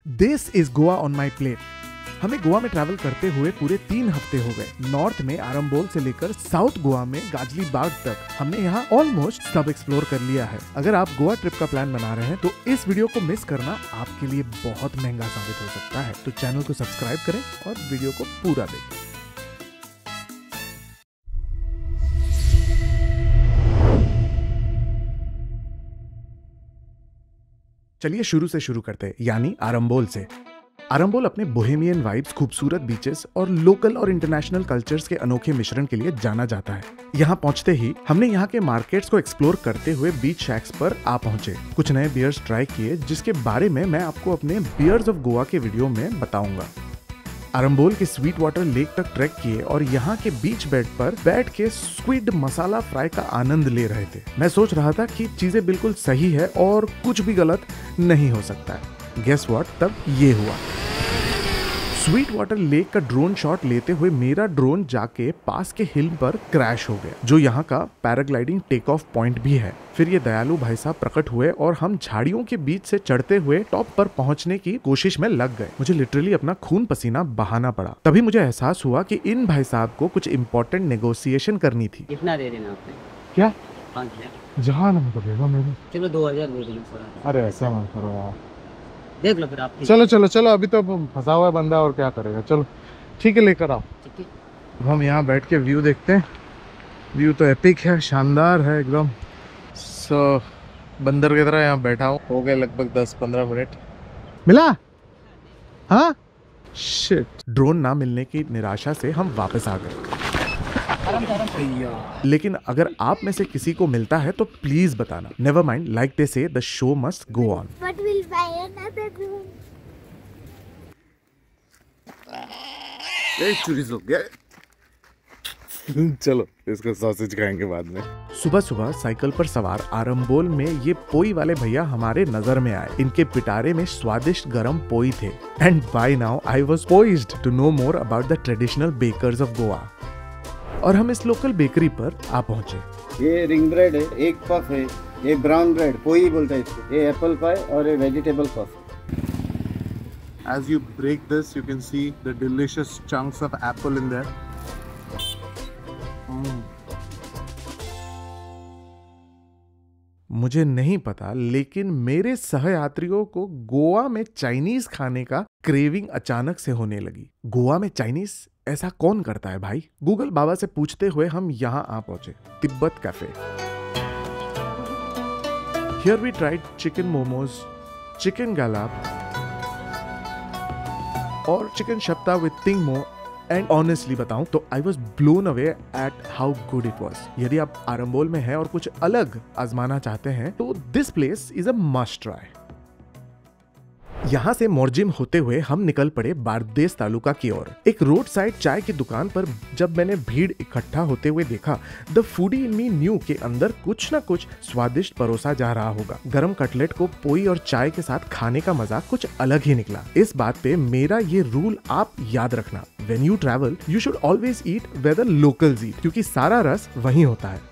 This is Goa on my plate. हमें गोवा में travel करते हुए पूरे 3 हफ्ते हो गए। नॉर्थ में आरंबोल से लेकर साउथ गोवा में गाजली बाग तक हमने यहाँ ऑलमोस्ट सब एक्सप्लोर कर लिया है। अगर आप गोवा ट्रिप का प्लान बना रहे हैं तो इस वीडियो को मिस करना आपके लिए बहुत महंगा साबित हो सकता है। तो चैनल को सब्सक्राइब करें और वीडियो को पूरा देखें। चलिए शुरू से शुरू करते हैं, यानी आरंबोल से। आरंबोल अपने बोहेमियन वाइब्स, खूबसूरत बीचेस और लोकल और इंटरनेशनल कल्चर्स के अनोखे मिश्रण के लिए जाना जाता है। यहाँ पहुँचते ही हमने यहाँ के मार्केट्स को एक्सप्लोर करते हुए बीच शैक्स पर आ पहुँचे। कुछ नए बियर्स ट्राई किए जिसके बारे में मैं आपको अपने बियर्स ऑफ गोवा के वीडियो में बताऊंगा। आरंबोल के स्वीट वाटर लेक तक ट्रैक किए और यहाँ के बीच बेड पर बैठ के स्क्विड मसाला फ्राई का आनंद ले रहे थे। मैं सोच रहा था कि चीजें बिल्कुल सही है और कुछ भी गलत नहीं हो सकता है। गेस व्हाट, तब ये हुआ। स्वीट वाटर लेक का ड्रोन शॉट लेते हुए मेरा ड्रोन जाके पास के हिल पर क्रैश हो गया, जो यहाँ का पैराग्लाइडिंग टेक ऑफ पॉइंट भी है। फिर ये दयालु भाई साहब प्रकट हुए और हम झाड़ियों के बीच से चढ़ते हुए टॉप पर पहुंचने की कोशिश में लग गए। मुझे लिटरली अपना खून पसीना बहाना पड़ा। तभी मुझे एहसास हुआ कि इन भाई साहब को कुछ इम्पोर्टेंट नेगोशिएशन करनी थी। कितना दे देना आपने? क्या? 5,000। जहाँ ना पड़ेगा मेरे। चलो 2,000 दे देना थोड़ा। अरे ऐसा मत करो यार। देख लो फिर आप। चलो चलो चलो, अभी तो फंसा हुआ है बंदा और क्या करेगा। चलो ठीक है, लेकर आओ। ठीक है। हम यहाँ बैठ के व्यू देखते हैं। व्यू तो एपिक है, शानदार है एकदम। बंदर की तरह यहाँ बैठा हूँ। हो गए लगभग 10-15 मिनट। मिला? हाँ? शिट। ड्रोन ना मिलने की निराशा से हम वापस आ गए। लेकिन अगर आप में से किसी को मिलता है तो प्लीज बताना। नेवर माइंड, लाइक दे से the show must go on. But we'll buy another room. चोरी हो गया। चलो इसको सॉसेज खाएंगे बाद में। सुबह सुबह साइकिल पर सवार आरंबोल में ये पोई वाले भैया हमारे नजर में आए। इनके पिटारे में स्वादिष्ट गरम पोई थे। And by now I was poised to know more about the traditional bakers of Goa. और हम इस लोकल बेकरी पर आ पहुंचे। ये रिंग ब्रेड है, एक पफ है, ये ब्राउन ब्रेड पोई बोलता है इसको, ये एप्पल पाई और ये vegetable puff. As you break this, you can see the delicious chunks of apple in there. मुझे नहीं पता, लेकिन मेरे सहयात्रियों को गोवा में चाइनीज खाने का क्रेविंग अचानक से होने लगी। गोवा में चाइनीज ऐसा कौन करता है भाई? गूगल बाबा से पूछते हुए हम यहाँ आ पहुंचे, Tibet cafe. Here we tried chicken momos, chicken galap और चिकन शप्ता विद तिंग मो। एंड ऑनेस्टली बताऊं तो I was blown away at how good it was. यदि आप आरंबोल में हैं और कुछ अलग आजमाना चाहते हैं तो this place is a must try. यहाँ से मोरजिम होते हुए हम निकल पड़े बारदेस तालुका की ओर। एक रोड साइड चाय की दुकान पर जब मैंने भीड़ इकट्ठा होते हुए देखा, the foodie in me new के अंदर कुछ ना कुछ स्वादिष्ट परोसा जा रहा होगा। गरम कटलेट को पोई और चाय के साथ खाने का मजा कुछ अलग ही निकला। इस बात पे मेरा ये रूल आप याद रखना, when you travel you should always eat where the locals eat, क्योंकि सारा रस वहीं होता है।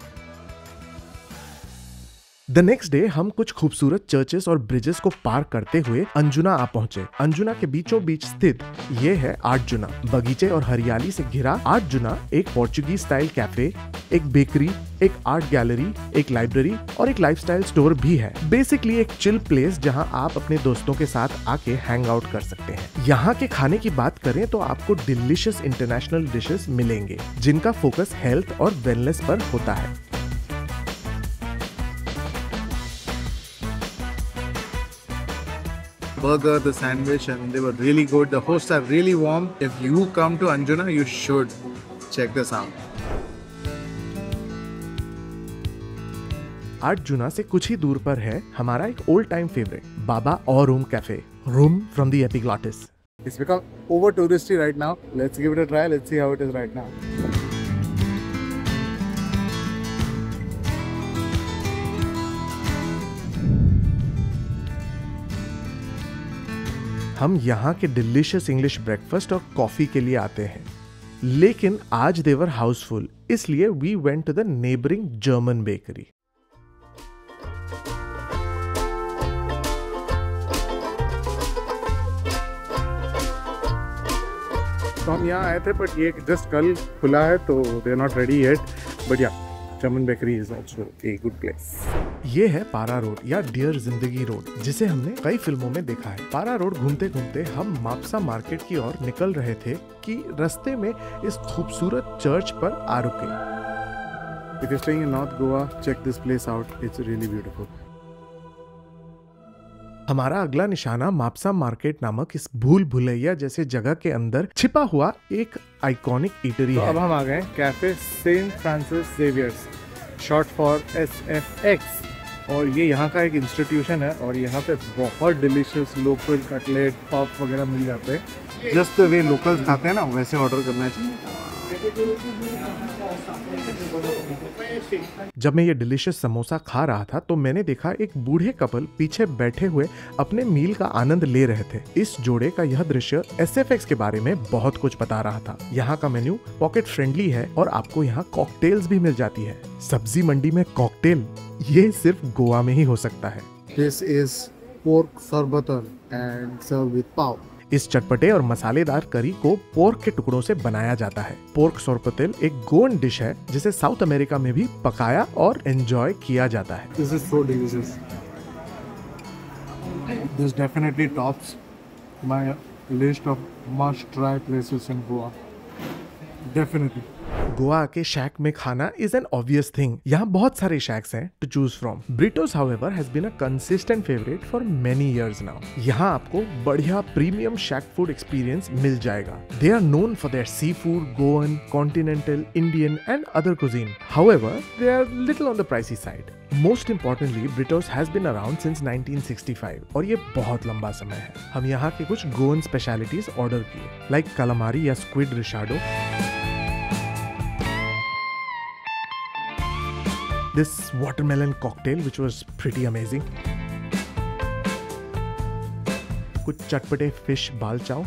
द नेक्स्ट डे हम कुछ खूबसूरत चर्चेस और ब्रिजेस को पार करते हुए अंजुना आ पहुंचे। अंजुना के बीचों बीच स्थित ये है आर्टजुना। बगीचे और हरियाली से घिरा आर्टजुना एक पोर्चुगीज स्टाइल कैफे, एक बेकरी, एक आर्ट गैलरी, एक लाइब्रेरी और एक लाइफस्टाइल स्टोर भी है। बेसिकली एक चिल प्लेस जहां आप अपने दोस्तों के साथ आके हैंग आउट कर सकते हैं। यहाँ के खाने की बात करें तो आपको डिलीशियस इंटरनेशनल डिशेस मिलेंगे जिनका फोकस हेल्थ और वेलनेस पर होता है। Burger, the sandwich, and they were really good. The hosts are really warm. If you come to Anjuna, you should check this out. आर्टजुना से कुछ ही दूर पर है हमारा एक ओल्ड टाइम फेवरेट बाबा और room cafe, room from the epiglottis. It's become over touristy right now. Let's give it a try. Let's see how it is right now. हम यहाँ के डिलीशियस इंग्लिश ब्रेकफास्ट और कॉफी के लिए आते हैं, लेकिन आज देवर हाउसफुल, इसलिए we went to the neighbouring German bakery. तो हम यहाँ आए थे बट ये जस्ट कल खुला है तो they are not ready yet, but yeah Chaman bakery is also a good place. ये है पारा रोड या डियर जिंदगी रोड, जिसे हमने कई फिल्मों में देखा है। पारा रोड घूमते घूमते हम मापसा मार्केट की ओर निकल रहे थे कि रास्ते में इस खूबसूरत चर्च पर आ रुके। If you're staying in North Goa, check this place out. It's really beautiful. हमारा अगला निशाना मापसा मार्केट नामक इस भूल भुलैया जैसे जगह के अंदर छिपा हुआ एक आइकॉनिक ईटरी है। अब हम आ गए cafe Saint Francis Xavier's, short for SFX, और ये यहाँ का एक इंस्टीट्यूशन है और यहाँ पे बहुत डिलीशियस लोकल कटलेट पॉप वगैरह मिल जाते हैं। जस्ट वे लोकल्स खाते हैं ना, वैसे ऑर्डर करना चाहिए। जब मैं ये डिलीशियस समोसा खा रहा था तो मैंने देखा एक बूढ़े कपल पीछे बैठे हुए अपने मील का आनंद ले रहे थे। इस जोड़े का यह दृश्य SFX के बारे में बहुत कुछ बता रहा था। यहाँ का मेन्यू पॉकेट फ्रेंडली है और आपको यहाँ कॉकटेल्स भी मिल जाती है। सब्जी मंडी में कॉकटेल, ये सिर्फ गोवा में ही हो सकता है। This is pork sorbatan and served with pav. इस चटपटे और मसालेदार करी को पोर्क के टुकड़ों से बनाया जाता है। पोर्क सोरपतेल एक गोवन डिश है जिसे साउथ अमेरिका में भी पकाया और एंजॉय किया जाता है। This is so delicious. This definitely tops my list of must-try places in Goa. Definitely. Goa के शैक में खाना इज एन ऑब्वियस थिंग। यहाँ बहुत सारे शैक्स हैं to choose from. Britto's however has been a consistent favourite for many years now. यहाँ आपको बढ़िया प्रीमियम शैक फूड एक्सपीरियंस मिल जाएगा। They are known for their sea food, Goan, continental, Indian and other cuisine. However they are little on the pricey side. Most importantly Britto's has been around since 1965 और ये बहुत लंबा समय है। हम यहाँ के कुछ गोवन स्पेशलिटीज ऑर्डर किए, लाइक कलामारी या squid रिशाडो, this watermelon cocktail which was pretty amazing, कुछ चटपटे फिश बाल चाव,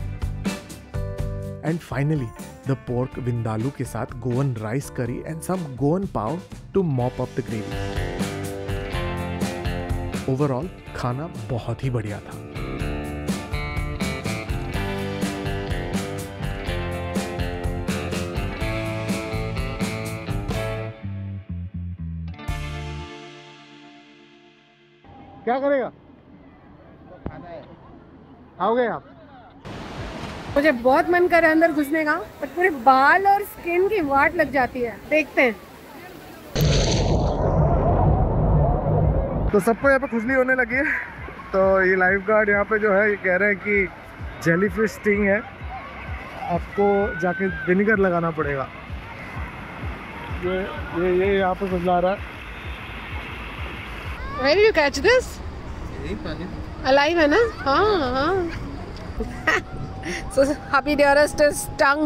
and finally the pork vindaloo के साथ गोवन राइस करी and some Goan pav to mop up the gravy. Overall खाना बहुत ही बढ़िया था। क्या करेगा? आओगे आप? मुझे बहुत मन कर रहा है अंदर घुसने का, पर पूरे बाल और स्किन की वाट लग जाती है। देखते हैं। तो सबको यहाँ पे खुजली होने लगी है, तो ये लाइफ गार्ड यहाँ पे जो है ये कह रहे हैं कि जेलीफिश स्टिंग है, आपको जाके विनेगर लगाना पड़ेगा। ये यहाँ पे खुजला रहा है। Where did you catch this? Alive है ना? हाँ। So happy dearest is stung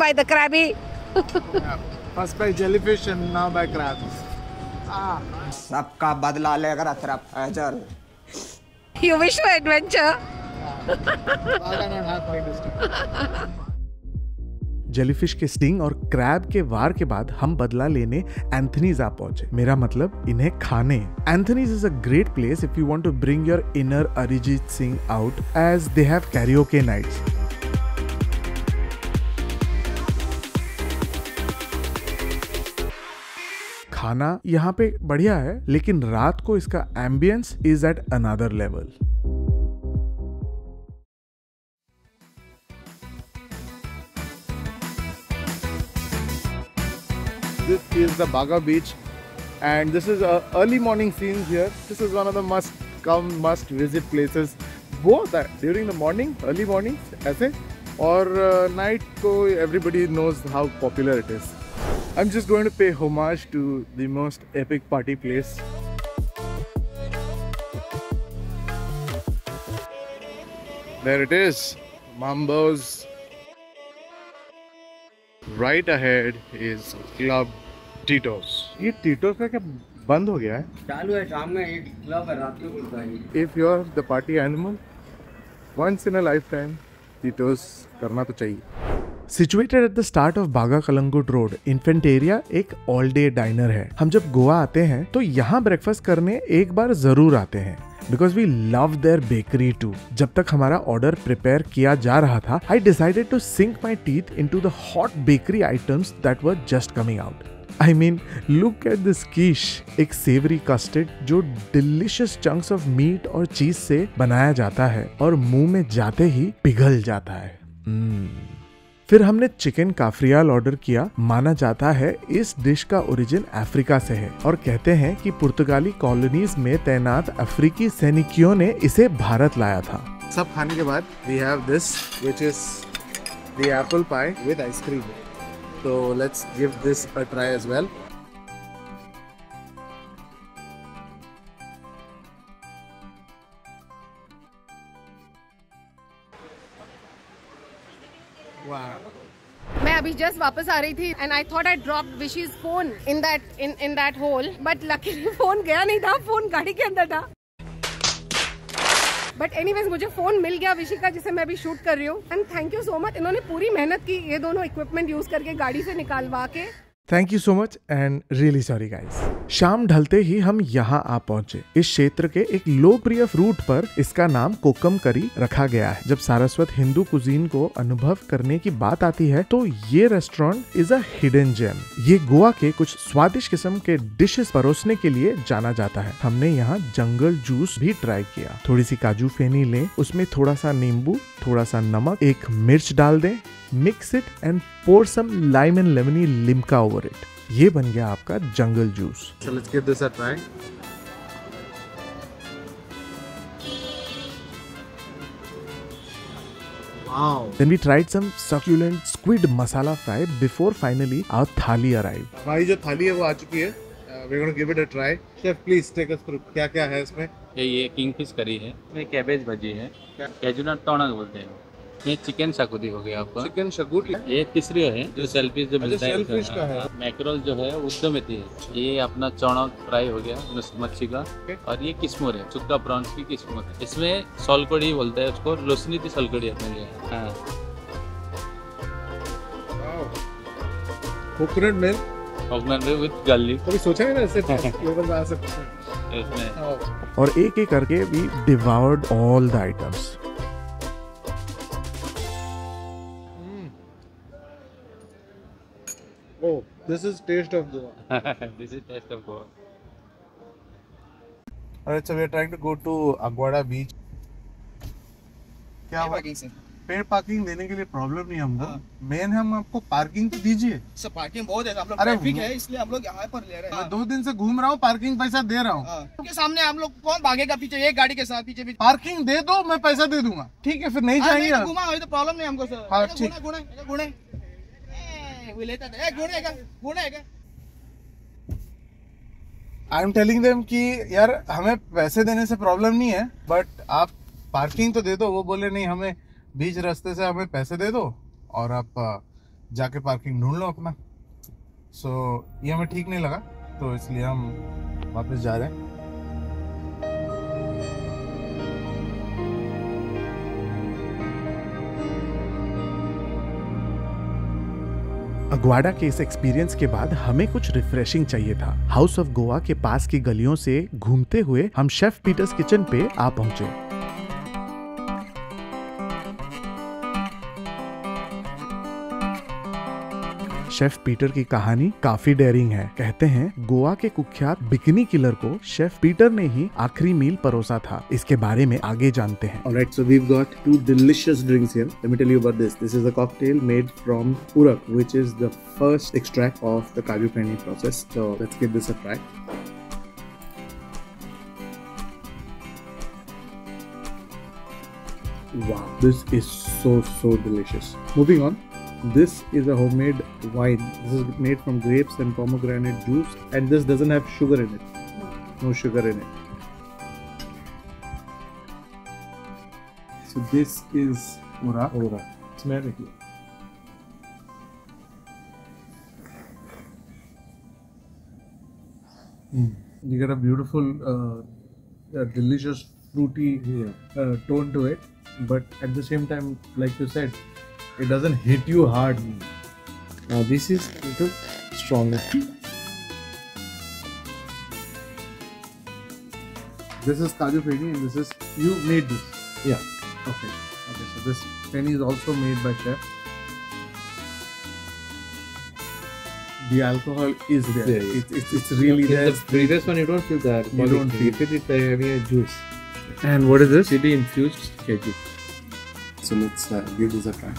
by the crabby. First by jellyfish and now by crabs. सबका बदला लेकर अतरा Faisal. You wish for adventure? Jellyfish के स्टिंग और क्रैब के वार के बाद हम बदला लेने एंथनीज आ पहुंचे। मेरा मतलब इन्हें खाने। Anthony's is a great place if you want to bring your inner Arijit Singh out, as they have karaoke nights. खाना यहाँ पे बढ़िया है, लेकिन रात को इसका ambiance is at another level. This is the Baga beach and this is early morning scenes here. This is one of the must visit places, both during the morning, early mornings ऐसे, और night को everybody knows how popular it is. I'm just going to pay homage to the most epic party place. There it is, Mambo's. Right ahead is Club Tito's. ये टीटोस का क्या बंद हो गया है? चालू है, शाम में एक क्लब है, रात को खुलता है। If you're the party animal, once in a lifetime, Tito's करना तो चाहिए। Situated at the start of बागा कलंगुट रोड, इन्फेंटेरिया एक ऑल डे डाइनर है। हम जब गोवा आते हैं तो यहाँ ब्रेकफास्ट करने एक बार जरूर आते हैं। Because we love their bakery too. जब तक हमारा ऑर्डर प्रिपेयर किया जा रहा था, I decided to sink my teeth into the hot bakery items that were just coming out. I mean, look at this quiche, एक सेवरी कस्टर्ड जो delicious chunks of meat और चीज से बनाया जाता है और मुंह में जाते ही पिघल जाता है। फिर हमने चिकन काफ्रियाल ऑर्डर किया। माना जाता है इस डिश का ओरिजिन अफ्रीका से है और कहते हैं कि पुर्तगाली कॉलोनीज में तैनात अफ्रीकी सैनिकों ने इसे भारत लाया था। सब खाने के बाद we have this, which is the apple pie with ice cream. So let's give this a try as well. Wow. मैं अभी जस्ट वापस आ रही थी and I thought I dropped Vishi's phone in that hole, but luckily phone गया नहीं था, phone गाड़ी के अंदर था। बट एनीवेज मुझे फोन मिल गया विशी का, जिसे मैं अभी शूट कर रही हूँ। And thank you so much, इन्होंने पूरी मेहनत की ये दोनों इक्विपमेंट यूज करके गाड़ी से निकालवा के। Thank you so much and really sorry guys. शाम ढलते ही हम यहाँ आ पहुंचे। इस क्षेत्र के एक लोकप्रिय फ्रूट पर इसका नाम कोकम करी रखा गया है। जब सारस्वत हिंदू कुजीन को अनुभव करने की बात आती है तो ये restaurant is a hidden gem. ये गोवा के कुछ स्वादिष्ट किस्म के डिशेस परोसने के लिए जाना जाता है। हमने यहाँ जंगल जूस भी ट्राई किया। थोड़ी सी काजू फेनी लें, उसमें थोड़ा सा नींबू, थोड़ा सा नमक, एक मिर्च डाल दें, mix it and pour some lime and lemony Limca over it. ये बन गया आपका jungle juice. So let's give this a try. Wow. Then we tried some succulent squid masala fry before finally our thali arrived. हमारी जो थाली है वो आ चुकी है। We're going to give it a try. Chef, please take us through. क्या क्या है इसमें? ये किंगफिश करी है, इसमें कैबेज भजी है, कैजुनट टोना बोलते हैं। ये चिकन शकुदी हो गया आपका। चिकन शकुदी। ये तीसरी है जो सेलफिश जो मिलता है। सेलफिश का है। मैकरोल जो है उद्यमिति है। ये अपना चौड़ा फ्राई हो गया मच्छी का। और ये किस्मोर है, सुक्का प्रॉन्स की किस्मोर है। इसमें सोलकड़ी बोलते हैं उसको, लोसनी थी सोलकड़ी अपने लिए। हाँ, कोकोनट मिल्क विद गार्लिक। कभी सोचा है ना ऐसे फ्लेवर आ सकते हैं इसमें। और एक एक करके we devoured all the items. Oh, this is taste of Goa. This is taste of Goa. Alright, so we are trying to go to Aguada beach. क्या पेड़ पार्किंग देने के लिए प्रॉब्लम नहीं हमको। मेन हम आपको पार्किंग तो दीजिए। सर पार्किंग बहुत है, आप लोग अरे ट्रैफिक है इसलिए हम लोग यहाँ पर ले रहे हैं। मैं 2 दिन से घूम रहा हूँ, पार्किंग पैसा दे रहा हूँ। उनके सामने हम लोग कौन भागेगा पीछे, एक गाड़ी के साथ पीछे भी। पार्किंग दे दो, मैं पैसा दे दूंगा। ठीक है, फिर नहीं जाएंगे। घुमा तो प्रॉब्लम नहीं हमको सर। हाँ ठीक। गुणे आई एम टेलिंग देम कि यार हमें पैसे देने से प्रॉब्लम नहीं है, बट आप पार्किंग तो दे दो। वो बोले नहीं, हमें बीच रास्ते से हमें पैसे दे दो और आप जाके पार्किंग ढूंढ लो अपना। सो ये हमें ठीक नहीं लगा, तो इसलिए हम वापस जा रहे हैं। अग्वाडा के इस एक्सपीरियंस के बाद हमें कुछ रिफ्रेशिंग चाहिए था। हाउस ऑफ गोवा के पास की गलियों से घूमते हुए हम शेफ पीटर्स किचन पे आ पहुंचे। शेफ पीटर की कहानी काफी डेयरिंग है। कहते हैं गोवा के कुख्यात बिकनी किलर को शेफ पीटर ने ही आखिरी मील परोसा था। इसके बारे में आगे जानते हैं। Alright, so we've got 2 delicious drinks here. Let me tell you about this. This is a cocktail made from urak, which is the first extract of the kaju feini process. So let's give this a try. Wow, this is so delicious. Moving on. This is a homemade wine. This is made from grapes and pomegranate juice, and this doesn't have sugar in it. No sugar in it. So this is Ora. Smell it. You get a beautiful, delicious, fruity tone to it, but at the same time, like you said, it doesn't hit you hard. Now this is a little stronger. This is Kaju Feni, and this is you made this. Yeah. Okay. Okay. So this feni is also made by chef. The alcohol is there. Yeah. It's really In there. the previous one, you don't feel the alcohol. You don't feel. You feel it by having a juice. And what is this? Chili infused keju. So let's give this a try.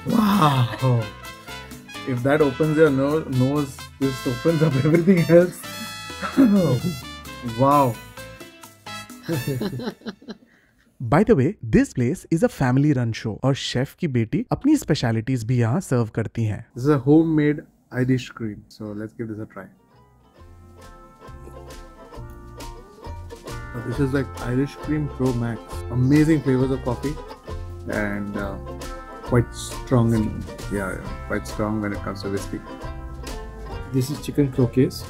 Wow! If that opens your nose, this opens up everything else. Wow! By the way, this place is a family run show और chef की बेटी अपनी specialities भी यहाँ सर्व करती हैं. This is a homemade Irish cream. So let's give this a try. This is like Irish Cream Pro Max. Amazing flavors of coffee and quite strong and quite strong when it comes to whiskey. This is chicken croquettes.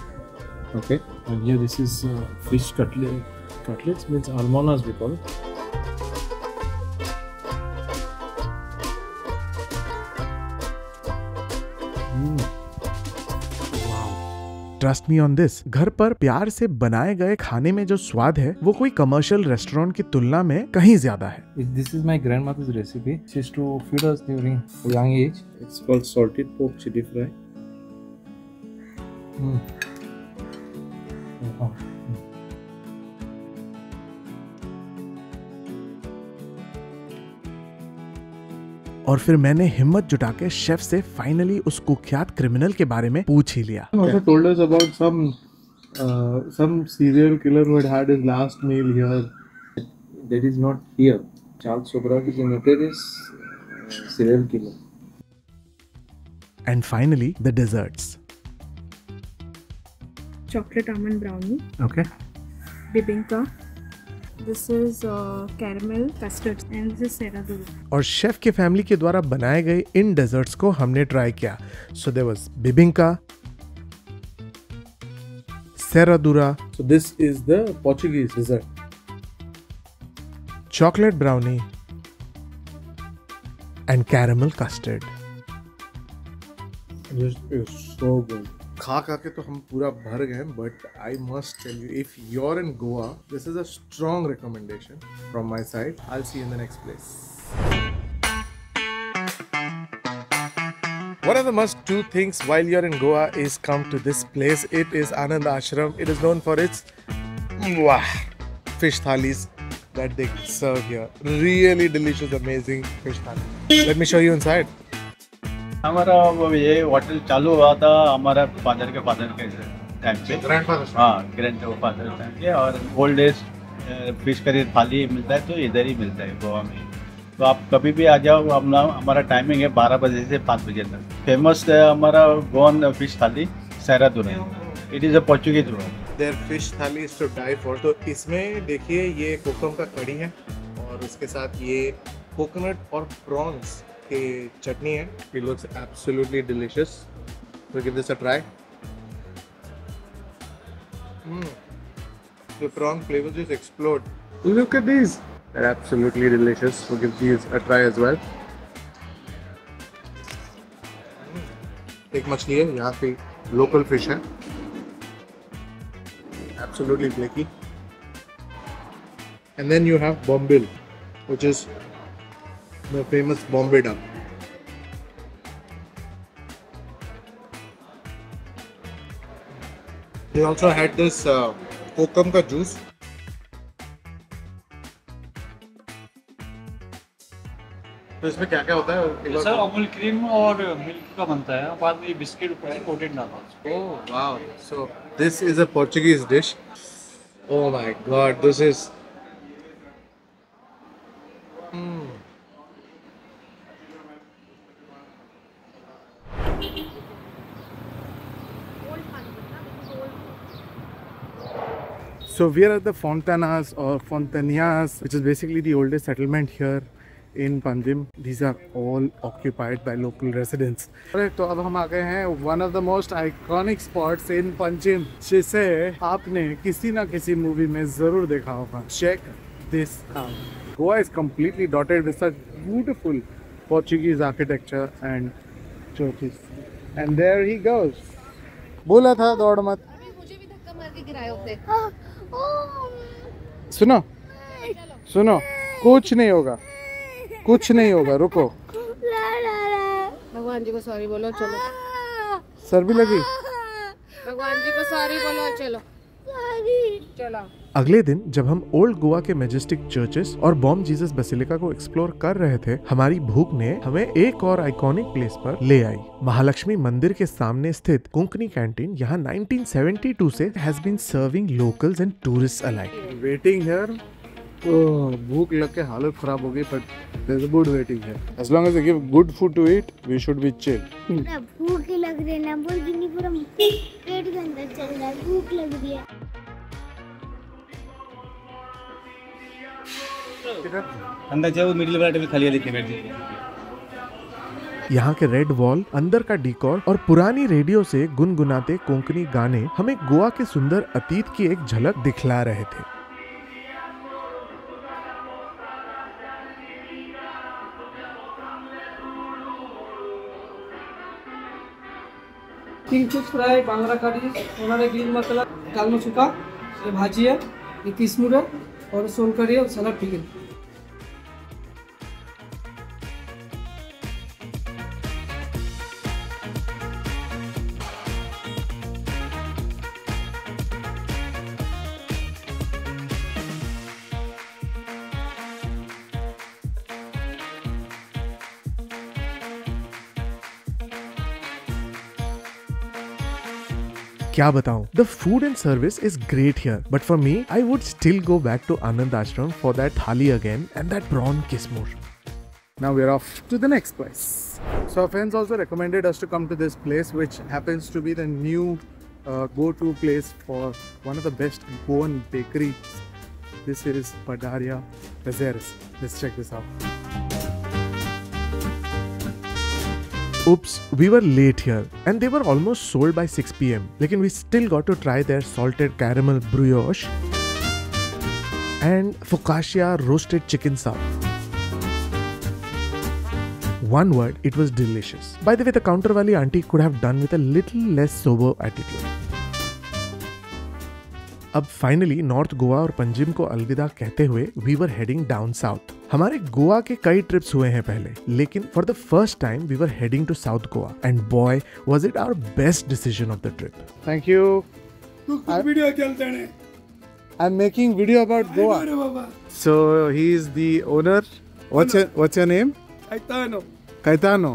Okay. And here this is fish cutlet. Cutlets means almonas we call it. Trust me on this, घर पर प्यार से बनाए गए खाने में जो स्वाद है वो कोई कमर्शियल रेस्टोरेंट की तुलना में कहीं ज्यादा है. This is my grandmother's recipe. She used to feed us during young age. It's called salted pork chili fry. Wow. और फिर मैंने हिम्मत जुटा के शेफ से फाइनली उस कुख्यात क्रिमिनल के बारे में पूछ ही लिया. He also told us about some serial killer who had his last meal here. That is not here. Charles Sobrak is a notorious serial killer. And finally, the desserts. Chocolate almond brownie, Okay. bibinka. This is caramel custard and this is serradura. और chef के family के द्वारा बनाए गए इन desserts को हमने try किया. So there was bebinca, serradura, So this is the Portuguese dessert. chocolate brownie and caramel custard. This is so good. खा के तो हम पूरा भर गए, but I must tell you, if you're in Goa, this is a strong recommendation from my side. I'll see you in the next place. One of the must-do things while you're in Goa is come to this place. It is Anand Ashram. It is known for its fish thalis that they serve here. Really delicious, amazing fish thalis. Let me show you inside. हमारा ये hotel चालू हुआ था हमारा father के time पे. Grandfather. हाँ, grandfather time पे. और ओल्ड एज फिश करी थाली मिलता है तो इधर ही मिलता है गोवा में. तो आप कभी भी आ जाओ. हमारा टाइमिंग है 12 बजे से 5 बजे तक. फेमस है हमारा गोवन फिश थाली serradura. It is a Portuguese word. Their fish thali is to die for. तो इसमें देखिए ये कोकम का कड़ी है और उसके साथ ये कोकोनट और प्रॉन्स की चटनी है. It looks absolutely delicious. So give this a try. The prawn flavors just explode. Look at these. They're absolutely delicious. So give these a try as well. एक मछली है यहाँ पे local fish है. Absolutely flaky. And then you have bombil, which is the famous Bombay duck. They also had this kokum ka juice. तो इसमें क्या क्या होता है? सर अमूल क्रीम और मिल्क का बनता है. बाद में बिस्किट ऊपर कोटेड डाला. Oh wow! So this is a Portuguese dish. Oh my God! This is. So we are at the Fontanas or Fontanias, which is basically the oldest settlement here in Panjim. These are all occupied by local residents. तो अब हम आ गए हैं one of the most iconic spots in Panjim, जिसे आपने किसी ना किसी मूवी में जरूर देखा होगा. Check this out. Goa is completely dotted with such beautiful Portuguese architecture and churches. And there he goes. बोला था दौड़ मत। मुझे भी धक्का मार के गिराए होते। सुनो सुनो, कुछ नहीं होगा, कुछ नहीं होगा, रुको। भगवान जी को सॉरी बोलो, चलो। सर भी लगी। भगवान जी को सॉरी बोलो, चलो चलो। अगले दिन जब हम ओल्ड गोवा के मैजेस्टिक चर्चेस और बॉम जीसस बेसिलिका को एक्सप्लोर कर रहे थे, हमारी भूख ने हमें एक और आइकॉनिक प्लेस पर ले आई। महालक्ष्मी मंदिर के सामने स्थित कोंकणी कैंटीन यहाँ 1972 से has been serving locals and tourist alike. Waiting here, भूख लग के हालत खराब हो गई, but there is good waiting here. As long as they give good food to eat, we should be chill. भूख लग रही है ना, बोल गिनी पूरा पेट के अंदर चल रहा है, भूख लग रही है। अंदर जाओ, मिडिल वाला टेबल खाली है, देखिए बैठ जाइए। यहाँ के रेड वॉल, अंदर का डिकोर और पुरानी रेडियो से गुनगुनाते कोंकणी गाने हमें गोवा के सुंदर अतीत की एक झलक दिखला रहे थे। किंग फिश फ्राई, बांगड़ा करी, सोनारे ग्रीन मसाला, कालमा सुखा, ये भाजी है, ये किस्मुर है और सोन करी और सलाद चिकन। क्या बताऊं, the food and service is great here, but for me, I would still go back to Anand Ashram for that thali again and that prawn kismur. Now we're off to the next place. So our friends also recommended us to come to this place, which happens to be the new go-to place for one of the best Goan bakeries. This is Padaria Pezzeris. Let's check this out. Oops, we were late here and they were almost sold by 6 PM. Lekin we still got to try their salted caramel brioche and focaccia roasted chicken sub. One word, it was delicious. By the way, the counter wali auntie could have done with a little less sober attitude. अब finally north Goa और पंजिम को अलविदा कहते हुए we were heading down south. हमारे गोवा के कई trips हुए हैं पहले, लेकिन for the first time we were heading to south Goa and boy was it our best decision of the trip. Thank you. Video चलते हैं। I am making video about Goa. So he is the owner. What's your name? Caetano.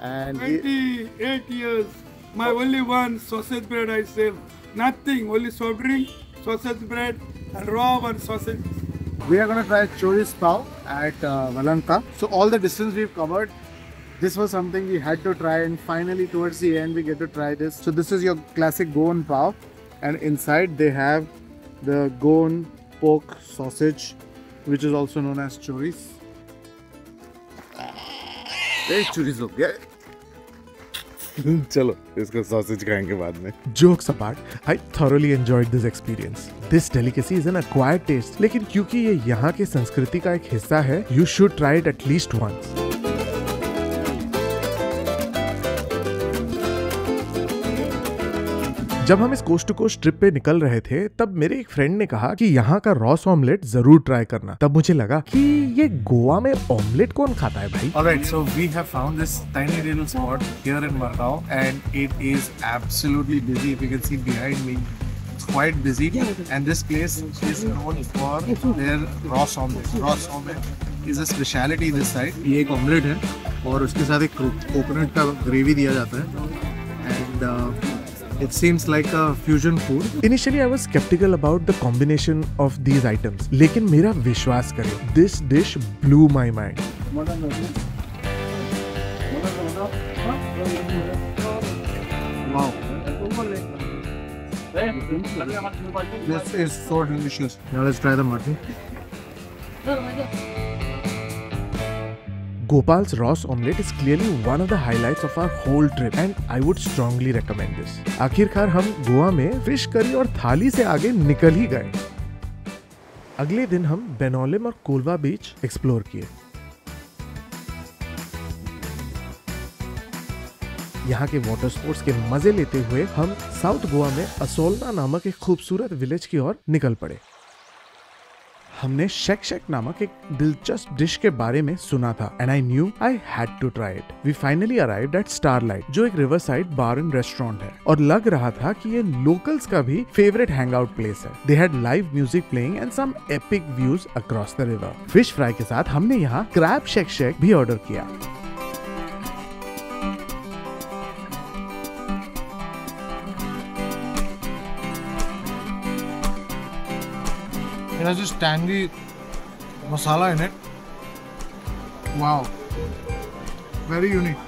And 28 years. My only one sausage bread I sell. Nothing, only soft drink, sausage bread, and raw one sausage. We are going to try chorizo pav at Valanka. So all the distance we've covered, this was something we had to try, and finally towards the end we get to try this. So this is your classic Goan pav, and inside they have the Goan pork sausage, which is also known as chorizo. chorizo. चलो इसका sausage खाएंगे बाद में। Jokes apart, I thoroughly enjoyed this experience. This delicacy is an acquired taste, लेकिन क्योंकि ये यहाँ की संस्कृति का एक हिस्सा है, you should try it at least once. जब हम इस कोस्ट टू कोस्ट ट्रिप पे निकल रहे थे, तब मेरे एक फ्रेंड ने कहा कि यहाँ का रॉस ऑमलेट जरूर ट्राई करना। तब मुझे लगा कि ये गोवा में ऑमलेट कौन खाता है भाई। Alright, so we have found this tiny little spot here in Margao, and it is absolutely busy. If you can see behind me, it's quite busy. And this place is known for their Ross omelette. Ross omelette is a speciality this side. ये एक omelette है और उसके साथ एक coconut का gravy दिया जाता है, and it seems like a fusion food. Initially I was skeptical about the combination of these items, लेकिन मेरा विश्वास करें, this dish blew my mind. Wow. This is so delicious. Now let's try the mutton. Gopal's Ross omelette is clearly one of the highlights of our whole trip, and I would strongly recommend this. आखिरकार हम गोवा में fish curry और थाली से आगे निकल ही गए। अगले दिन हम बेनोलिम और कोलवा बीच एक्सप्लोर किए। यहाँ के वाटर स्पोर्ट्स के मजे लेते हुए हम साउथ गोवा में असोलना नामक एक खूबसूरत विलेज की ओर निकल पड़े। हमने शेक शेक नामक एक दिलचस्प डिश के बारे में सुना था and I knew I had to try it. We finally arrived at Starlight, जो एक river side bar and restaurant है और लग रहा था कि ये लोकल्स का भी फेवरेट हैंग आउट प्लेस है। They had live music playing and some epic views across the river. Fish fry के साथ हमने यहाँ क्रैब शेक शेक भी ऑर्डर किया। It has this tangy masala in it. Wow, very unique.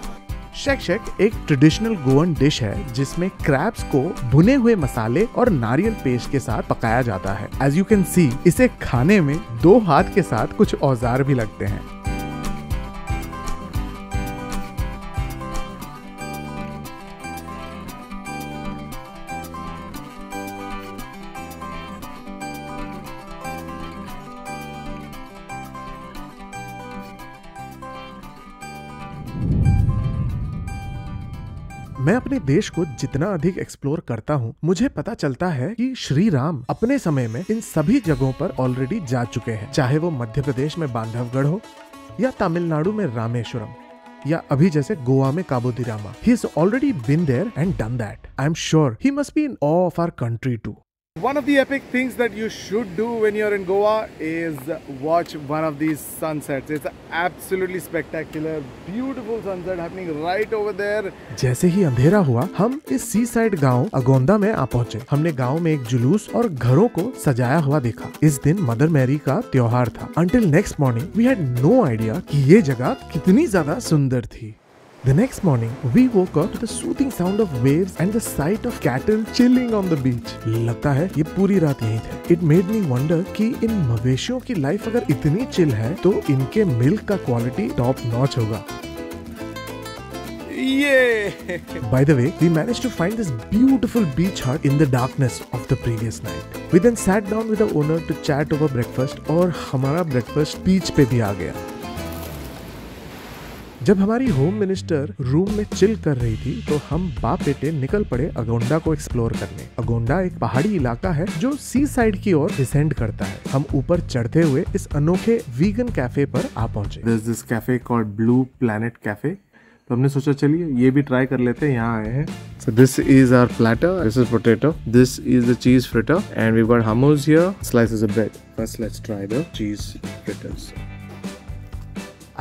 Shake shake एक traditional Goan dish है जिसमें crabs को भुने हुए मसाले और नारियल पेस्ट के साथ पकाया जाता है। एज यू कैन सी, इसे खाने में 2 हाथ के साथ कुछ औजार भी लगते हैं। मैं अपने देश को जितना अधिक एक्सप्लोर करता हूँ, मुझे पता चलता है कि श्री राम अपने समय में इन सभी जगहों पर ऑलरेडी जा चुके हैं। चाहे वो मध्य प्रदेश में बांधवगढ़ हो या तमिलनाडु में रामेश्वरम या अभी जैसे गोवा में काबू दी Rama. He has already been there and done that. I am sure he must be in awe of our country too. One of the epic things that you should do when you're in Goa is watch one of these sunsets. It's absolutely spectacular, beautiful sunset happening right over there. जैसे ही अंधेरा हुआ, हम इस सी side गाँव अगोंदा में आ पहुँचे। हमने गाँव में एक जुलूस और घरों को सजाया हुआ देखा। इस दिन मदर मैरी का त्योहार था। Until next morning, we had no idea कि ये जगह कितनी ज्यादा सुंदर थी। The next morning, we woke up to the soothing sound of waves and the sight of cattle chilling on the beach. लगता है ये पूरी रात यहीं थे। It made me wonder कि इन मवेशियों की लाइफ अगर इतनी चिल है तो इनके मिल्क का क्वालिटी टॉप नॉच होगा। Yeah! By the way, we managed to find this beautiful beach hut in the darkness of the previous night. We then sat down with the owner to chat over breakfast और हमारा breakfast beach पे भी आ गया। जब हमारी home minister room में chill कर रही थी तो हम बाप बेटे निकल पड़े अगोंडा को एक्सप्लोर करने। अगोंडा एक पहाड़ी इलाका है जो सी साइड की ओर डिसेंड करता है। हम ऊपर चढ़ते हुए इस अनोखे वीगन कैफे पर आ पहुंचे। There's this cafe called Blue Planet Cafe. तो हमने सोचा चलिए ये भी ट्राई कर लेते हैं। यहाँ आए हैं। So this is our platter. This is potato. This is the cheese fritter, and we've got hummus here, slices of bread. First, let's try the cheese fritters.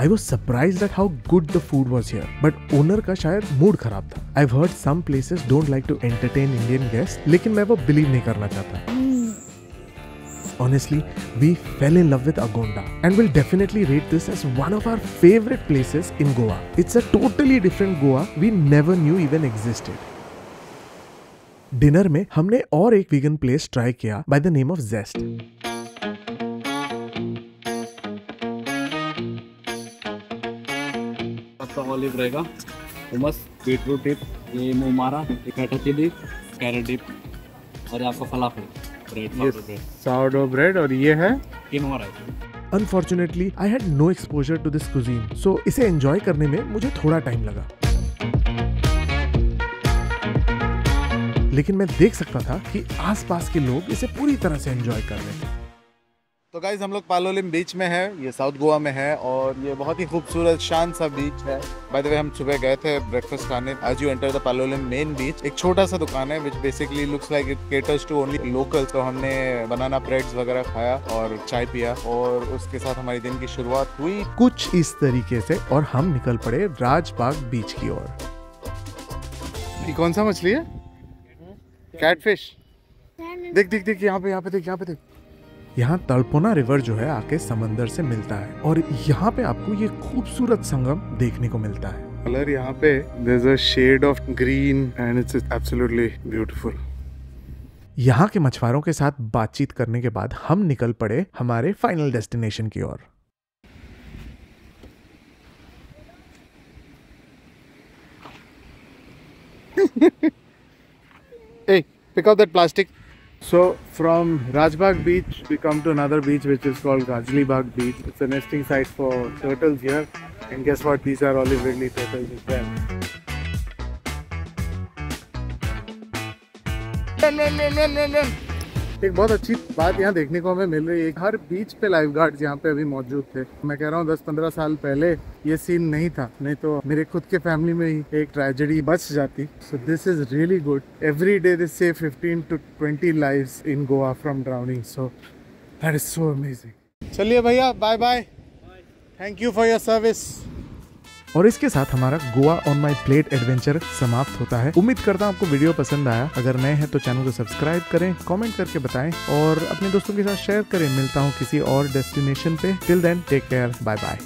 I was surprised at how good the food was here, but owner का शायद mood खराब था। I've heard some places don't like to entertain Indian guests, लेकिन मैं वो believe नहीं करना चाहता। Honestly, we fell in love with Agonda and will definitely rate this as one of our favorite places in Goa. It's a totally different Goa we never knew even existed. Dinner में हमने और एक vegan place try किया by the name of Zest. Olive रहेगा, humus, beetroot dip, ये मुमारा, फैटा chilli, carat dip और आपका फलाफल bread, साउरडो bread और ये है quinoa rice. Unfortunately, I had no exposure to this cuisine, so इसे एंजॉय करने में मुझे थोड़ा टाइम लगा। लेकिन मैं देख सकता था कि आसपास के लोग इसे पूरी तरह से एंजॉय कर रहे थे। तो गाइज हम लोग पालोलिम बीच में है, ये साउथ गोवा में है और ये बहुत ही खूबसूरत शांत सा बीच है। बाय द वे हम सुबह गए थे ब्रेकफास्ट खाने। आज you enter the Palolem main beach, एक छोटा सा दुकान है which basically looks like it caters to only locals. तो हमने बनाना ब्रेड्स वगैरह खाया और चाय पिया और उसके साथ हमारी दिन की शुरुआत हुई कुछ इस तरीके से और हम निकल पड़े राजबाग बीच की ओर। ये कौन सा मछली है? कैटफिश। देख देख देख, यहाँ पे देख, यहाँ पे देख। यहाँ तलपोना रिवर जो है आके समंदर से मिलता है और यहाँ पे आपको ये खूबसूरत संगम देखने को मिलता है। कलर यहाँ पे there's a shade of green and it's absolutely beautiful. यहाँ के मछुआरों के साथ बातचीत करने के बाद हम निकल पड़े हमारे फाइनल डेस्टिनेशन की ओर। Hey, pick up that plastic. So from Rajbagh beach we come to another beach which is called Gajlibagh beach. It's a nesting site for turtles here, and guess what, these are olive ridley turtles as well. एक बहुत अच्छी बात यहाँ देखने को हमें मिल रही है, हर बीच पे लाइफ गार्ड्स यहाँ पे अभी मौजूद थे। मैं कह रहा हूँ 10-15 साल पहले ये सीन नहीं था, नहीं तो मेरे खुद के फैमिली में ही एक ट्रेजेडी बच जाती। So this is really good. Every day they save 15 to 20 lives in Goa from drowning. So that is so amazing. चलिए भैया, bye bye, thank you for your service. और इसके साथ हमारा Goa on my plate adventure समाप्त होता है। उम्मीद करता हूँ आपको वीडियो पसंद आया। अगर नए हैं तो चैनल को सब्सक्राइब करें, कमेंट करके बताएं और अपने दोस्तों के साथ शेयर करें। मिलता हूँ किसी और डेस्टिनेशन पे। Till then take care, bye bye.